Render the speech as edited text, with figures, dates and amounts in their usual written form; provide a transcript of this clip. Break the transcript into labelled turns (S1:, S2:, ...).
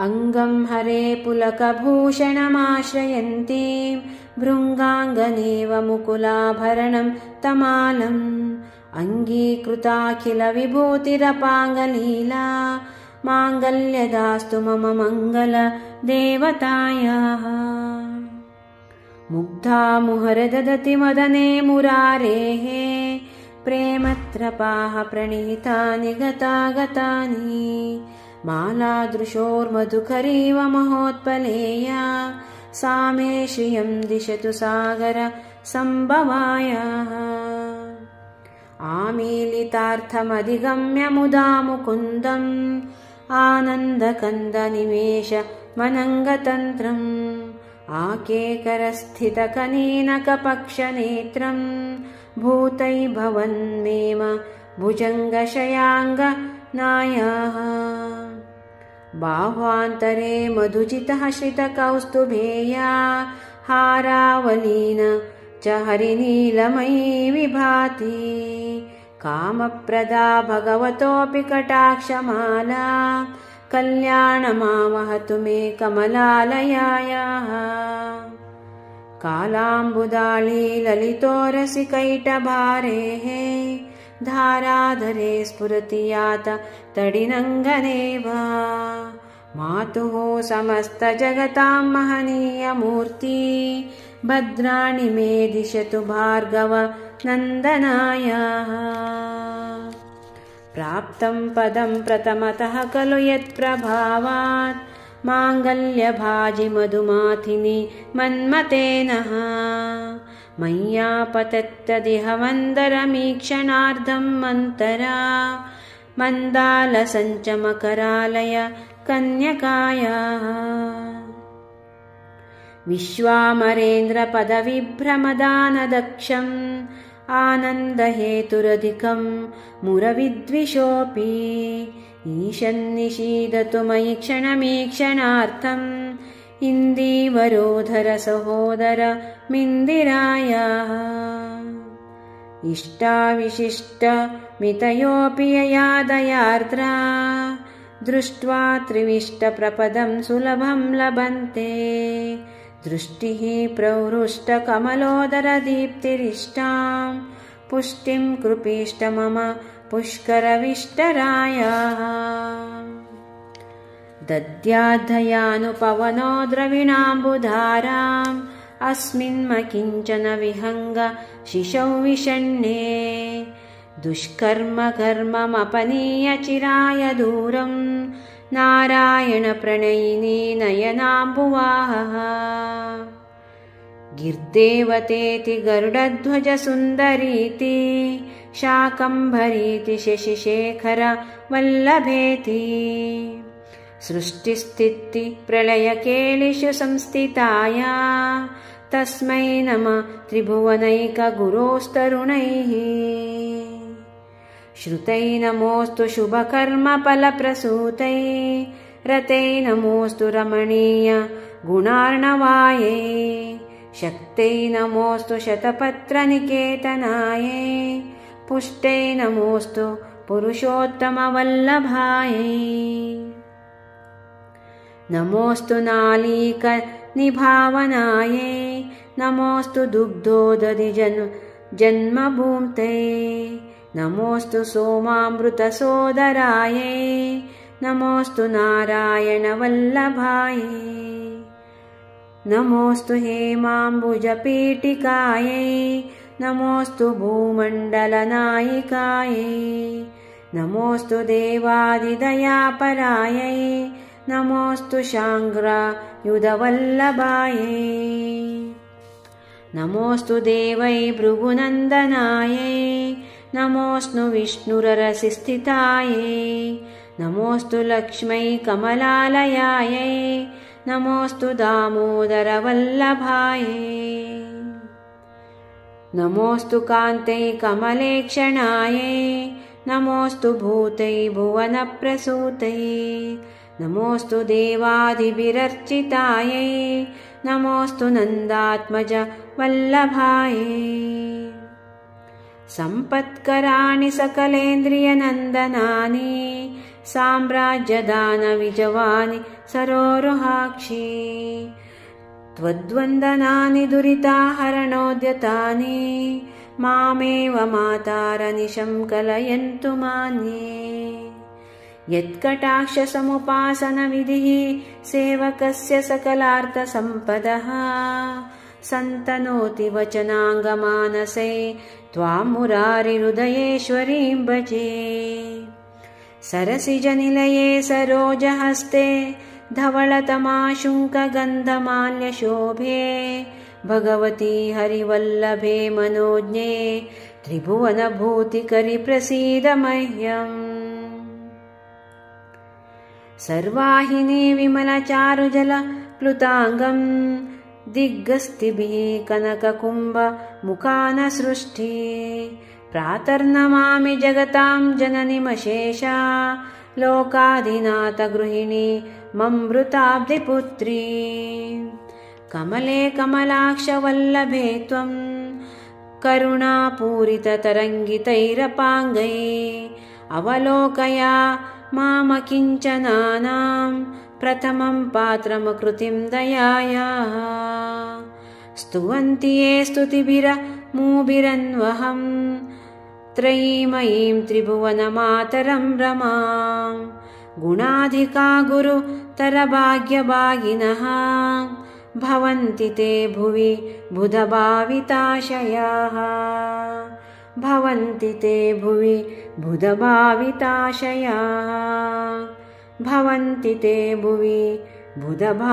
S1: अङ्गं हरे पुलकभूषणमाश्रयन्तीं भृङ्गाङ्गनेव मुकुलाभरणं तमालम् अङ्गीकृताखिलविभूतिरपाङ्गलीला माङ्गल्यदास्तु मम मङ्गलदेवतायाः। मुग्धा मुहरददति मदने मुरारेः प्रेमत्रपाः प्रणीतानि गतागतानि मालादृशोर्मधुकरीव महोत्पलेया सा मे श्रियं दिशतु सागर सम्भवायाः। आमीलितार्थमधिगम्य मुदा मुकुन्दम् आनन्दकन्दनिमेष मनङ्गतन्त्रम् आकेकरस्थितकनीनकपक्षनेत्रम् भूतै भवन्मेम भुजङ्गशयाङ्गनायाः। बाह्वान्तरे मधुजितः श्रितकौस्तुभेया हारावलीन च हरिनीलमयी विभाति कामप्रदा भगवतोऽपि कटाक्षमाला कल्याणमावहतु मे कमलालयायाः। कालाम्बुदाळी ललितोरसिकैटभारेः धाराधरे स्फुरति यात तडिनङ्गनेव मातुः समस्तजगतां महनीयमूर्ति भद्राणि मे दिशतु भार्गव नन्दनायाः। प्राप्तं पदं प्रथमतः खलु यत्प्रभावात् माङ्गल्यभाजि मधुमाथिनि मन्मतेनः मय्यापतत्यदिह मन्दरमीक्षणार्धं मन्तरा मन्दालसञ्चमकरालय कन्यकायाः। विश्वामरेन्द्रपदविभ्रमदानदक्षम् आनन्दहेतुरधिकं मुरविद्विषोऽपि ईशन्निषीदतु मयि क्षणमीक्षणार्थम् इन्दीवरोधर सहोदर मिन्दिरायाः। इष्टाविशिष्ट मितयोऽपि यया दयार्द्रा दृष्ट्वा त्रिविष्टप्रपदं सुलभं लभन्ते दृष्टिः प्रवृष्टकमलोदरदीप्तिरिष्टां पुष्टिं कृपीष्ट मम पुष्करविष्टरायाः। दद्याद्धयानुपवनो द्रविणाम्बुधाराम् अस्मिन्मकिञ्चन विहङ्ग शिशौ विषण्णे दुष्कर्म कर्ममपनीय चिराय दूरम् नारायणप्रणयिनी नयनाम्बुवाहः। गिर्देवतेति गरुडध्वज सुन्दरीति शाकम्भरीति शशिशेखर वल्लभेति सृष्टिस्थिति प्रलयकेलिषु संस्थिताया तस्मै नमः त्रिभुवनैकगुरोस्तरुणैः। श्रुतै नमोऽस्तु शुभकर्मफलप्रसूतै रतै नमोऽस्तु रमणीय गुणार्णवायै शक्तै नमोऽस्तु शतपत्रनिकेतनायै पुष्टै नमोऽस्तु पुरुषोत्तमवल्लभायै। नमोऽस्तु नालीकनिभावनायै नमोऽस्तु दुग्धोदधिजन्मभूम्तै नमोऽस्तु सोमामृतसोदरायै नमोऽस्तु नारायणवल्लभायै। नमोऽस्तु हेमाम्बुजपीठिकायै नमोऽस्तु भूमण्डलनायिकायै नमोऽस्तु देवादिदयापरायै नमोऽस्तु शाङ्ग्रायुधवल्लभायै। नमोऽस्तु देवै भृगुनन्दनायै नमोऽस्तु विष्णुररसिस्थितायै नमोऽस्तु लक्ष्मै कमलालयायै नमोऽस्तु दामोदरवल्लभायै। नमोऽस्तु कान्तै कमलेक्षणायै नमोऽस्तु भूतै भुवनप्रसूतै नमोऽस्तु देवादिभिरर्चितायै नमोऽस्तु नन्दात्मज वल्लभायै। सम्पत्कराणि सकलेन्द्रियनन्दनानि साम्राज्यदानविजवानि सरोरुहाक्षी त्वद्वन्दनानि दुरिताहरणोद्यतानि मामेव मातारनिशं कलयन्तु मान्ये यत्कटाक्षसमुपासनविधिः सेवकस्य सकलार्थसम्पदः सन्तनोति वचनाङ्गमानसे त्वां मुरारिहृदयेश्वरीं भजे सरसिजनिलये सरोजहस्ते धवलतमाशुङ्कगन्धमाल्यशोभे भगवती हरिवल्लभे मनोज्ञे त्रिभुवनभूतिकरि प्रसीद मह्यम् सर्वाहिनी विमलचारुजलप्लुताङ्गम् दिग्गस्तिभिः कनककुम्भमुखानसृष्टि प्रातर्नमामि जगतां जननीमशेषा लोकाधिनाथगृहिणी ममृताब्धिपुत्री कमले कमलाक्षवल्लभे त्वं करुणापूरिततरङ्गितैरपाङ्गैः अवलोकया मामकिञ्चनानां प्रथमं पात्रमकृतिं दयायाः स्तुवन्ति ये स्तुतिभिरमूभिरन्वहं त्रयीमयीं त्रिभुवनमातरं रमां गुणाधिका गुरुतरभाग्यभागिनः भवन्ति ते भुवि बुधभाविताशयाः भवन्ति ते भुवि बुधभाविताशयाः भवन्ति ते भुवि बुधभाविताशयाः।